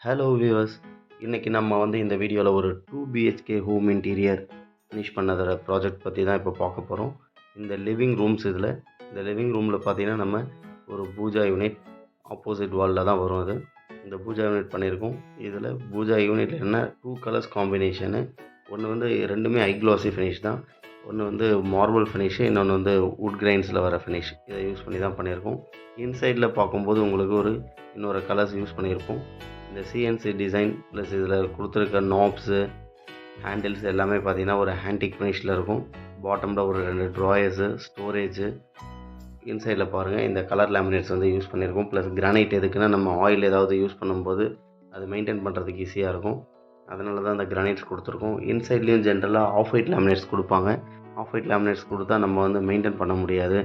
Hello viewers, இன்றைக்கி நம்ம இந்த வீடியோவில் ஒரு 2 பிஹெச்கே ஹோம் இன்டீரியர் ஃபினிஷ் பண்ணதோட ப்ராஜெக்ட் பற்றி தான் இப்போ பார்க்க போகிறோம். இந்த லிவிங் ரூம்ஸ் இந்த லிவிங் ரூமில் பார்த்தீங்கன்னா நம்ம ஒரு பூஜா யூனிட் ஆப்போசிட் வாலில் தான் வரும். இந்த பூஜா யூனிட் பண்ணியிருக்கோம். இதில் பூஜா யூனிட்டில் என்ன 2 கலர்ஸ் காம்பினேஷனு, ஒன்று ரெண்டுமே ஐ க்ளாஸி ஃபினிஷ் தான். ஒன்று மார்பிள் ஃபினிஷு, இன்னொன்று வுட் கிரைன்ஸில் வர ஃபினிஷ். இதை யூஸ் பண்ணி தான் பண்ணியிருக்கோம். இன்சைடில் பார்க்கும்போது உங்களுக்கு இன்னொரு கலர்ஸ் யூஸ் பண்ணியிருக்கோம். இந்த சிஎன்சி டிசைன் ப்ளஸ் இதில் கொடுத்துருக்க நாப்ஸு, ஹேண்டில்ஸ் எல்லாமே பார்த்திங்கன்னா ஒரு ஆன்டிக் ஃபினிஷில் இருக்கும். பாட்டமில் ஒரு 2 ட்ராயர்ஸு, ஸ்டோரேஜு. இன்சைடில் பாருங்கள், இந்த கலர் லேமினேட்ஸ் யூஸ் பண்ணியிருக்கோம். ப்ளஸ் கிரானைட் எதுக்குன்னா நம்ம ஆயில் ஏதாவது யூஸ் பண்ணும்போது அது மெயின்டைன் பண்ணுறதுக்கு ஈஸியாக இருக்கும். அதனால தான் அந்த கிரானைட்ஸ் கொடுத்துருக்கோம். இன்சைட்லேயும் ஜென்ரலாக ஆஃப் ஒயிட் லேமினேட்ஸ் கொடுப்பாங்க. ஆஃப் ஒயிட் லேமினேட்ஸ் கொடுத்தா நம்ம மெயின்டைன் பண்ண முடியாது.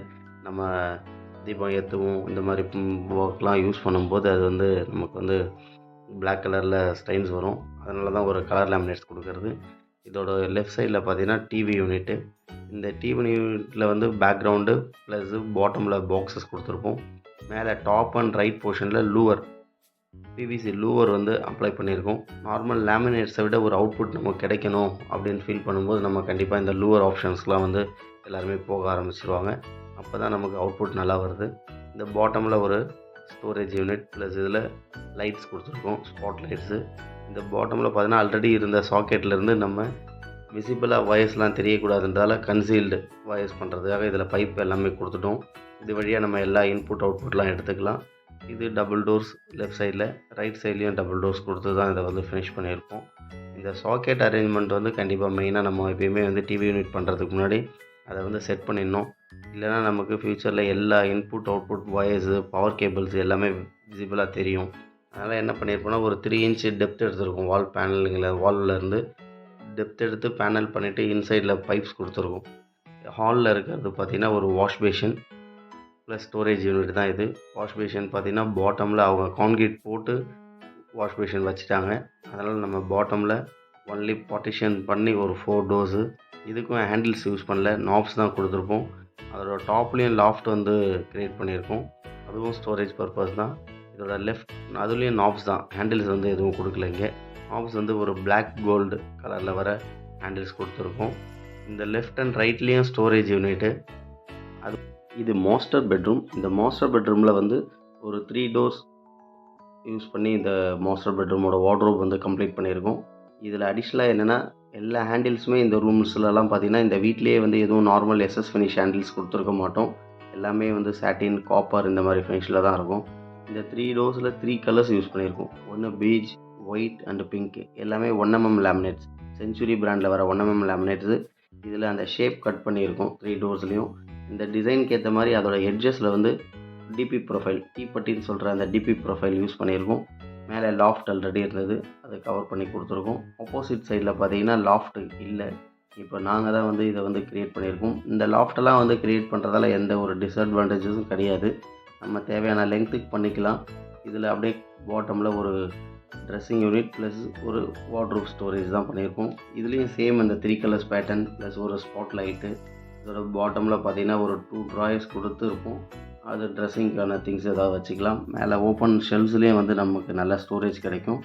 நம்ம தீபம் ஏற்றுவோம், இந்த மாதிரி ஒர்க்லாம் யூஸ் பண்ணும்போது அது நமக்கு பிளாக் கலரில் ஸ்டைன்ஸ் வரும். அதனால தான் ஒரு கலர் லேமினேட்ஸ் கொடுக்கறது. இதோட லெஃப்ட் சைடில் பார்த்தீங்கன்னா டிவி யூனிட்டு. இந்த டிவி யூனிட்டில் பேக்ரவுண்டு ப்ளஸ் பாட்டமில் பாக்ஸஸ் கொடுத்துருப்போம். மேலே டாப் அண்ட் ரைட் போர்ஷனில் லூவர், பிவிசி லூவர் அப்ளை பண்ணியிருக்கோம். நார்மல் லேமினேட்ஸை விட ஒரு அவுட்புட் நமக்கு கிடைக்கணும் அப்படின்னு ஃபீல் பண்ணும்போது நம்ம கண்டிப்பாக இந்த லூவர் ஆப்ஷன்ஸ்லாம் எல்லாருமே போக ஆரம்பிச்சிருவாங்க. அப்போ தான் நமக்கு அவுட்புட் நல்லா வருது. இந்த பாட்டமில் ஒரு ஸ்டோரேஜ் யூனிட் ப்ளஸ் இதில் லைட்ஸ் கொடுத்துருக்கோம், ஸ்பாட் லைட்ஸு. இந்த பாட்டமில் பார்த்தீங்கன்னா ஆல்ரெடி இருந்த சாக்கெட்லேருந்து நம்ம விசிபிளாக வயர்ஸ்லாம் தெரியக்கூடாதுன்றதால கன்சீல்டு வயர்ஸ் பண்ணுறதுக்காக இதில் பைப் எல்லாமே கொடுத்துட்டோம். இது வழியாக நம்ம எல்லா இன்புட் அவுட்புட்லாம் எடுத்துக்கலாம். இது டபுள் டோர்ஸ் லெஃப்ட் சைடில், ரைட் சைட்லேயும் டபுள் டோர்ஸ் கொடுத்து தான் இதை ஃபினிஷ் பண்ணியிருக்கோம். இந்த சாக்கெட் அரேஞ்ச்மெண்ட் கண்டிப்பாக மெயினாக நம்ம எப்பயுமே டிவி யூனிட் பண்ணுறதுக்கு முன்னாடி அதை செட் பண்ணிடணும். இல்லைனா நமக்கு ஃப்யூச்சரில் எல்லா இன்புட் அவுட்புட் வயர்ஸு, பவர் கேபிள்ஸ் எல்லாமே விசிபிளாக தெரியும். அதனால் என்ன பண்ணியிருப்போம்னா ஒரு 3 இன்ச்சு டெப்த் எடுத்துருக்கோம். வால் வாலில் இருந்து டெப்த் எடுத்து பேனல் பண்ணிவிட்டு இன்சைடில் பைப்ஸ் கொடுத்துருக்கோம். ஹாலில் இருக்கிறது பார்த்திங்கன்னா ஒரு wash basin plus storage unit தான் இது. வாஷ் பேஷன் பார்த்திங்கன்னா பாட்டமில் அவங்க கான்கிரீட் போட்டு வாஷ் பேஷன் வச்சுட்டாங்க. அதனால் நம்ம பாட்டமில் ஒன்லி பார்ட்டிஷன் பண்ணி ஒரு 4 டோர்ஸு. இதுக்கும் ஹேண்டில்ஸ் யூஸ் பண்ணல, நாப்ஸ் தான் கொடுத்துருப்போம். அதோட டாப்லேயும் லாஃப்ட் க்ரியேட் பண்ணியிருக்கோம். அதுவும் ஸ்டோரேஜ் பர்பஸ் தான். இதோட லெஃப்ட் அதுலேயும் நாப்ஸ் தான், ஹேண்டில்ஸ் எதுவும் கொடுக்கல. இங்கே நாப்ஸ் ஒரு பிளாக் கோல்டு கலரில் வர ஹேண்டில்ஸ் கொடுத்துருக்கோம். இந்த லெஃப்ட் அண்ட் ரைட்லேயும் ஸ்டோரேஜ் யூனிட்டு. இது மாஸ்டர் பெட்ரூம். இந்த மாஸ்டர் பெட்ரூமில் ஒரு 3 டோர்ஸ் யூஸ் பண்ணி இந்த மாஸ்டர் பெட்ரூமோட வார்ட்ரோப் கம்ப்ளீட் பண்ணியிருக்கோம். இதில் அடிஷ்னலாக என்னென்னா எல்லா ஹேண்டில்ஸுமே இந்த ரூம்ஸ்லலாம் பார்த்திங்கன்னா இந்த வீட்லேயே எதுவும் நார்மல் எஸ்எஸ் ஃபினிஷ் ஹேண்டில்ஸ் கொடுத்துருக்க மாட்டோம். எல்லாமே சாட்டின், காப்பர் இந்த மாதிரி ஃபினிஷில் தான் இருக்கும். இந்த 3 டோர்ஸில் 3 கலர்ஸ் யூஸ் பண்ணியிருக்கோம். ஒன்று பீச், ஒயிட் அண்டு பிங்க். எல்லாமே 1mm லேமினேட்ஸ், செஞ்சுரி பிராண்டில் வர 1mm லேமினேட்ஸு. இதில் அந்த ஷேப் கட் பண்ணியிருக்கோம் 3 டோர்ஸ்லேயும். இந்த டிசைனுக்கு ஏற்ற மாதிரி அதோட எட்ஜஸில் டிபி ப்ரொஃபைல், டீப்பட்டின்னு சொல்கிற அந்த டிபி ப்ரொஃபைல் யூஸ் பண்ணியிருக்கோம். மேலே லாஃப்ட் ஆல்ரெடி இருந்தது, அதை கவர் பண்ணி கொடுத்துருக்கோம். ஆப்போசிட் சைடில் பார்த்தீங்கன்னா லாஃப்ட் இல்லை. இப்போ நாங்கள் தான் இதை க்ரியேட் பண்ணியிருக்கோம். இந்த லாஃப்டெல்லாம் க்ரியேட் பண்ணுறதால எந்த ஒரு டிஸ்அட்வான்டேஜஸும் கிடையாது. நம்ம தேவையான லெங்க்த்துக்கு பண்ணிக்கலாம். இதில் அப்படியே பாட்டமில் ஒரு ட்ரெஸ்ஸிங் யூனிட் ப்ளஸ் ஒரு வார்ட்ரோப் ஸ்டோரேஜ் தான் பண்ணியிருக்கோம். இதுலேயும் சேம் இந்த 3 கலர்ஸ் பேட்டர்ன் ப்ளஸ் ஒரு ஸ்பாட் லைட்டு. இதோட பாட்டமில் பார்த்தீங்கன்னா ஒரு 2 ட்ராயர்ஸ் கொடுத்து இருக்கும். அது ட்ரெஸ்ஸிங்க்கான திங்ஸ் ஏதாவது வச்சுக்கலாம். மேலே ஓப்பன் ஷெல்ஃப்ஸ்லேயும் நமக்கு நல்ல ஸ்டோரேஜ் கிடைக்கும்.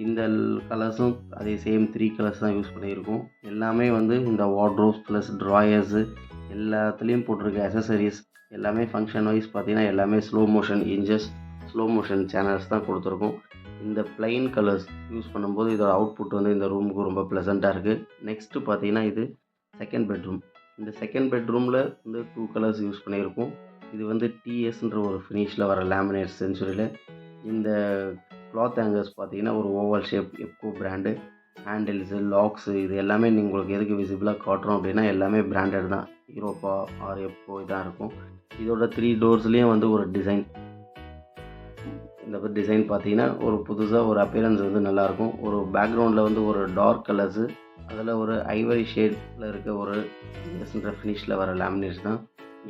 இந்த கலர்ஸும் அதே சேம் 3 கலர்ஸ் தான் யூஸ் பண்ணியிருக்கோம். எல்லாமே இந்த வார்ட்ரோப்ஸ் ப்ளஸ் ட்ராயர்ஸு எல்லாத்துலேயும் போட்டிருக்க அசசரிஸ் எல்லாமே ஃபங்க்ஷன் வைஸ் பார்த்திங்கன்னா எல்லாமே slow motion inches, slow motion channels தான் கொடுத்துருக்கோம். இந்த ப்ளைன் கலர்ஸ் யூஸ் பண்ணும்போது இதோட அவுட்புட் இந்த ரூமுக்கு ரொம்ப ப்ளசண்ட்டாக இருக்குது. நெக்ஸ்ட்டு பார்த்திங்கன்னா இது செகண்ட் பெட்ரூம். இந்த செகண்ட் பெட்ரூமில் 2 கலர்ஸ் யூஸ் பண்ணியிருக்கோம். இது டிஎஸ்ன்ற ஒரு ஃபினிஷில் வர லேமினேட் செஞ்சுரியில். இந்த கிளாத் ஹேங்கர்ஸ் பார்த்திங்கன்னா ஒரு oval shape, Ebco brand. Handles, locks இது எல்லாமே உங்களுக்கு எதுக்கு விசிபிளாக காட்டுறோம் அப்படின்னா எல்லாமே பிராண்டட் தான். யூரோப்பா ஆர் எப்கோ இதான் இருக்கும். இதோட 3 டோர்ஸ்லேயும் ஒரு டிசைன். இந்த டிசைன் பார்த்திங்கன்னா ஒரு புதுசாக ஒரு அப்பியரன்ஸ் நல்லாயிருக்கும். ஒரு பேக்ரவுண்டில் ஒரு டார்க் கலர்ஸு, அதில் ஒரு ஐவரி ஷேடில் இருக்க ஒரு டிஎஸ்ன்ற ஃபினிஷில் வர லேமினேட்ஸ் தான்.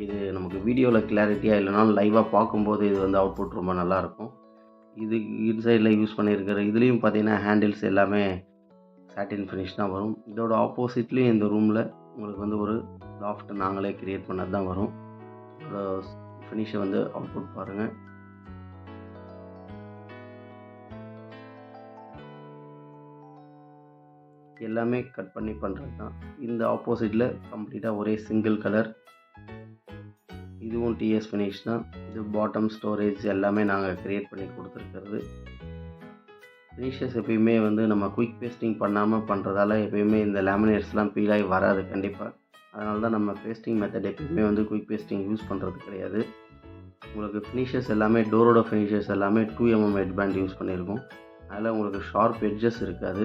இது நமக்கு வீடியோவில் கிளாரிட்டியாக இல்லைனாலும் லைவாக பார்க்கும்போது இது அவுட்புட் ரொம்ப நல்லாயிருக்கும். இது இன்சைடில் யூஸ் பண்ணியிருக்கிற இதுலேயும் பார்த்திங்கன்னா ஹேண்டில்ஸ் எல்லாமே சாட்டின் ஃபினிஷ் தான் வரும். இதோட ஆப்போசிட்லேயும் இந்த ரூமில் உங்களுக்கு ஒரு லாஃப்ட் நாங்களே க்ரியேட் பண்ணது தான் வரும். இதோட ஃபினிஷை அவுட்புட் பாருங்கள். எல்லாமே கட் பண்ணி பண்ணுறது தான். இந்த ஆப்போசிட்டில் கம்ப்ளீட்டாக ஒரே சிங்கிள் கலர். இதுவும் டிஎஸ் ஃபினிஷ் தான். இது பாட்டம் ஸ்டோரேஜ் எல்லாமே நாங்கள் க்ரியேட் பண்ணி கொடுத்துருக்கிறது. ஃபினிஷஸ் எப்பயுமே வந்து நம்ம குயிக் பேஸ்டிங் பண்ணாமல் பண்ணுறதால எப்பயுமே இந்த லேமினேட்ஸ்லாம் பீல் ஆகி வராது கண்டிப்பாக. அதனால தான் நம்ம பேஸ்டிங் மெத்தட் எப்பயுமே வந்து குயிக் பேஸ்டிங் யூஸ் பண்ணுறது கிடையாது. உங்களுக்கு ஃபினிஷஸ் எல்லாமே டோரோட ஃபினிஷஸ் எல்லாமே 2mm ஹெட் பேண்ட் யூஸ் பண்ணியிருக்கோம். அதில் உங்களுக்கு ஷார்ப் எட்ஜஸ் இருக்காது.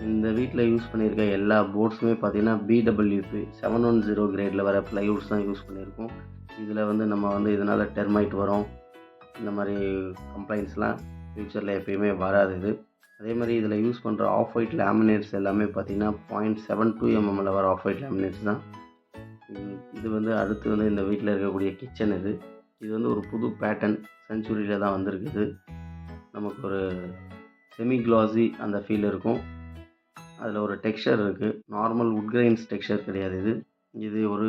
இந்த வீட்டில் யூஸ் பண்ணியிருக்க எல்லா போர்ட்ஸுமே பார்த்தீங்கன்னா BWP 710 கிரேடில் வர ப்ளைவுட்ஸ் தான் யூஸ் பண்ணியிருக்கோம். இதில் வந்து நம்ம வந்து இதனால் டெர்மைட் வரும், இந்த மாதிரி கம்ப்ளைண்ட்ஸ்லாம் ஃப்யூச்சரில் எப்பயுமே வராது இது. அதே மாதிரி இதில் யூஸ் பண்ணுற ஆஃப் ஒயிட் லேமினேட்ஸ் எல்லாமே பார்த்திங்கன்னா 0.72mm வர ஆஃப் ஒயிட் லேமினேட்ஸ் தான். இது வந்து அடுத்து வந்து இந்த வீட்டில் இருக்கக்கூடிய கிச்சன் இது. இது வந்து ஒரு புது பேட்டர்ன் செஞ்சுரியில் தான் வந்திருக்குது. நமக்கு ஒரு செமி கிளாஸி அந்த ஃபீல் இருக்கும். அதில் ஒரு டெக்ஸ்சர் இருக்குது. நார்மல் வுட் கிரைன்ஸ் டெக்ஸ்சர் கிடையாது இது. இது ஒரு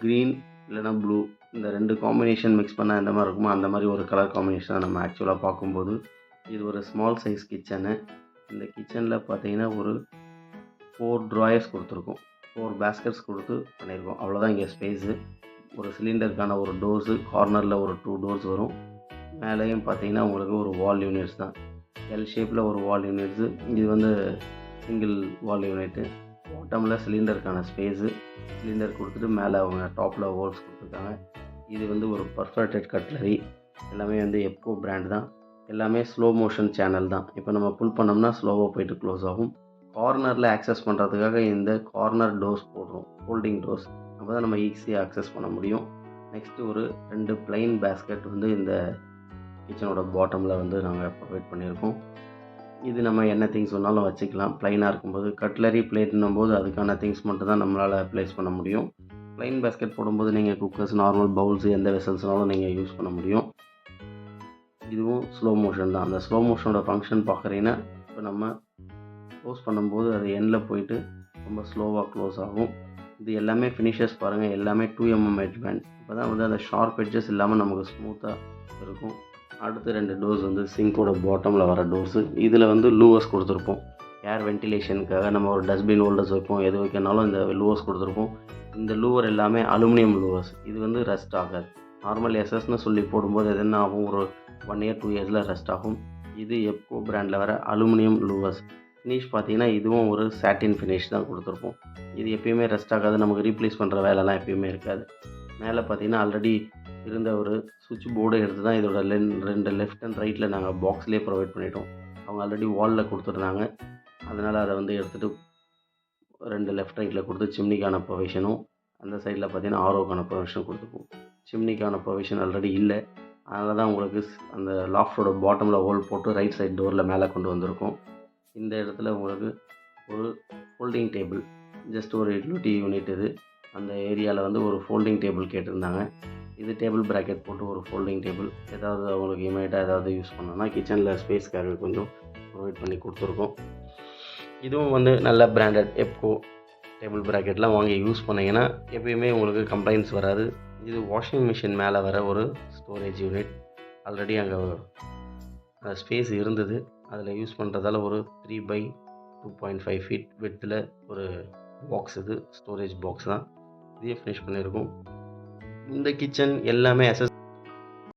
க்ரீன் இல்லைனா ப்ளூ, இந்த 2 காம்பினேஷன் மிக்ஸ் பண்ணால் எந்த மாதிரி இருக்குமோ அந்த மாதிரி ஒரு கலர் காம்பினேஷன் நம்ம ஆக்சுவலாக பார்க்கும்போது. இது ஒரு ஸ்மால் சைஸ் கிச்சனு. இந்த கிச்சனில் பார்த்தீங்கன்னா ஒரு 4 ட்ராயர்ஸ் கொடுத்துருக்கோம். 4 பேஸ்கெட்ஸ் கொடுத்து பண்ணியிருக்கோம். அவ்வளோதான் இங்கே ஸ்பேஸு. ஒரு சிலிண்டருக்கான ஒரு டோர்ஸு, கார்னரில் ஒரு 2 டோர்ஸ் வரும். மேலேயும் பார்த்தீங்கன்னா உங்களுக்கு ஒரு வால் யூனிட்ஸ் தான். எல் ஷேப்பில் ஒரு வால் யூனிட்ஸு. இது வந்து சிங்கிள் வால் யூனிட்டு. பாட்டமில் சிலிண்டருக்கான ஸ்பேஸு. சிலிண்டர் கொடுத்துட்டு மேலே அவங்க டாப்பில் ஹோல்ஸ் கொடுத்துருக்காங்க. இது வந்து ஒரு பர்ஃபெக்டட் கட்லரி. எல்லாமே வந்து எப்கோ பிராண்ட் தான். எல்லாமே ஸ்லோ மோஷன் சேனல் தான். இப்போ நம்ம புல் பண்ணோம்னா ஸ்லோவாக போய்ட்டு க்ளோஸ் ஆகும். கார்னரில் ஆக்சஸ் பண்ணுறதுக்காக இந்த கார்னர் டோர்ஸ் போடுறோம், ஃபோல்டிங் டோர்ஸ். அப்போ தான் நம்ம ஈஸியாக ஆக்சஸ் பண்ண முடியும். நெக்ஸ்ட்டு ஒரு 2 பிளைன் பேஸ்கெட் வந்து இந்த கிச்சனோட பாட்டமில் வந்து நாங்கள் ப்ரொவைட் பண்ணியிருக்கோம். இது நம்ம என்ன திங்ஸ் வேணாலும் வச்சுக்கலாம். ப்ளைனாக இருக்கும்போது கட்லரி பிளேட்னும் போது அதுக்கான திங்ஸ் மட்டும் தான் நம்மளால் ப்ளேஸ் பண்ண முடியும். ப்ளைன் பேஸ்கெட் போடும்போது நீங்கள் குக்கர்ஸ், நார்மல் பவுல்ஸ், எந்த வெசல்ஸ்னாலும் நீங்கள் யூஸ் பண்ண முடியும். இதுவும் ஸ்லோ மோஷன் தான். அந்த ஸ்லோ மோஷனோட ஃபங்க்ஷன் பார்க்குறீங்கன்னா இப்போ நம்ம க்ளோஸ் பண்ணும்போது அது எண்டில் போயிட்டு ரொம்ப ஸ்லோவாக க்ளோஸ் ஆகும். இது எல்லாமே ஃபினிஷஸ் பாருங்கள், எல்லாமே 2mm ஹெட் பேண்ட். அப்போ தான் வந்து அந்த ஷார்ப் எட்ஜஸ் இல்லாமல் நமக்கு ஸ்மூத்தாக இருக்கும். அடுத்து 2 டோர்ஸ் வந்து சிங்கோட பாட்டமில் வர டோர்ஸு. இதில் வந்து லூவர்ஸ் கொடுத்துருப்போம். ஏர் வென்டிலேஷனுக்காக நம்ம ஒரு டஸ்ட்பின் ஹோல்டர்ஸ் வைப்போம், எது வைக்கனாலும் இந்த லூவர்ஸ் கொடுத்துருப்போம். இந்த லூவர் எல்லாமே அலுமினியம் லூவர்ஸ். இது வந்து ரஸ்ட் ஆகாது. நார்மல் எஸ்எஸ்ன்னு சொல்லி போடும்போது எது என்ன ஆகும், ஒரு 1 இயர் 2 இயர்ஸில் ரஸ்ட் ஆகும். இது எப்கோ பிராண்டில் வர அலுமினியம் லூவர்ஸ். ஃபினிஷ் பார்த்தீங்கன்னா இதுவும் ஒரு சாட்டின் ஃபினிஷ் தான் கொடுத்துருப்போம். இது எப்பயுமே ரஸ்ட் ஆகாது. நமக்கு ரீப்ளேஸ் பண்ணுற வேலைலாம் எப்பயுமே இருக்காது. மேலே பார்த்தீங்கன்னா ஆல்ரெடி இருந்த ஒரு சுவிட்ச் போர்டை எடுத்து தான் இதோட 2 லெஃப்ட் அண்ட் ரைட்டில் நாங்கள் பாக்ஸ்லேயே ப்ரொவைட் பண்ணிட்டோம். அவங்க ஆல்ரெடி வாலில் கொடுத்துருந்தாங்க. அதனால் அதை வந்து எடுத்துகிட்டு 2 லெஃப்ட் ரைட்டில் கொடுத்து சிம்னிக்கான ப்ரொவிஷனும், அந்த சைடில் பார்த்தீங்கன்னா ஆரோக்கான ப்ரொவிஷனும் கொடுத்துருப்போம். சிம்னிக்கான ப்ரொவிஷன் ஆல்ரெடி இல்லை. அதனால தான் உங்களுக்கு அந்த லாஃப்டோட பாட்டமில் ஹோல் போட்டு ரைட் சைட் டோரில் மேலே கொண்டு வந்திருக்கோம். இந்த இடத்துல உங்களுக்கு ஒரு ஃபோல்டிங் டேபிள், ஜஸ்ட் ஒரு யூட்டிலிட்டி யூனிட் இது. அந்த ஏரியாவில் வந்து ஒரு ஃபோல்டிங் டேபிள் கேட்டிருந்தாங்க. இது டேபிள் ப்ராக்கெட் போட்டு ஒரு ஃபோல்டிங் டேபிள். ஏதாவது அவங்களுக்கு இமீடியட்டாக ஏதாவது யூஸ் பண்ணோன்னா கிச்சனில் ஸ்பேஸ்க்காக கொஞ்சம் ப்ரொவைட் பண்ணி கொடுத்துருக்கோம். இதுவும் வந்து நல்ல பிராண்டட் எப்கோ டேபிள் ப்ராக்கெட்லாம் வாங்கி யூஸ் பண்ணிங்கன்னா எப்பயுமே உங்களுக்கு கம்ப்ளைண்ட்ஸ் வராது. இது வாஷிங் மிஷின் மேலே வர ஒரு ஸ்டோரேஜ் யூனிட். ஆல்ரெடி அங்கே ஸ்பேஸ் இருந்தது. அதில் யூஸ் பண்ணுறதால ஒரு 3x2.5 ஃபீட் வித்தில் ஒரு பாக்ஸ், இது ஸ்டோரேஜ் பாக்ஸ் தான். இதையே ஃபினிஷ் பண்ணியிருக்கோம். இந்த கிச்சன் எல்லாமே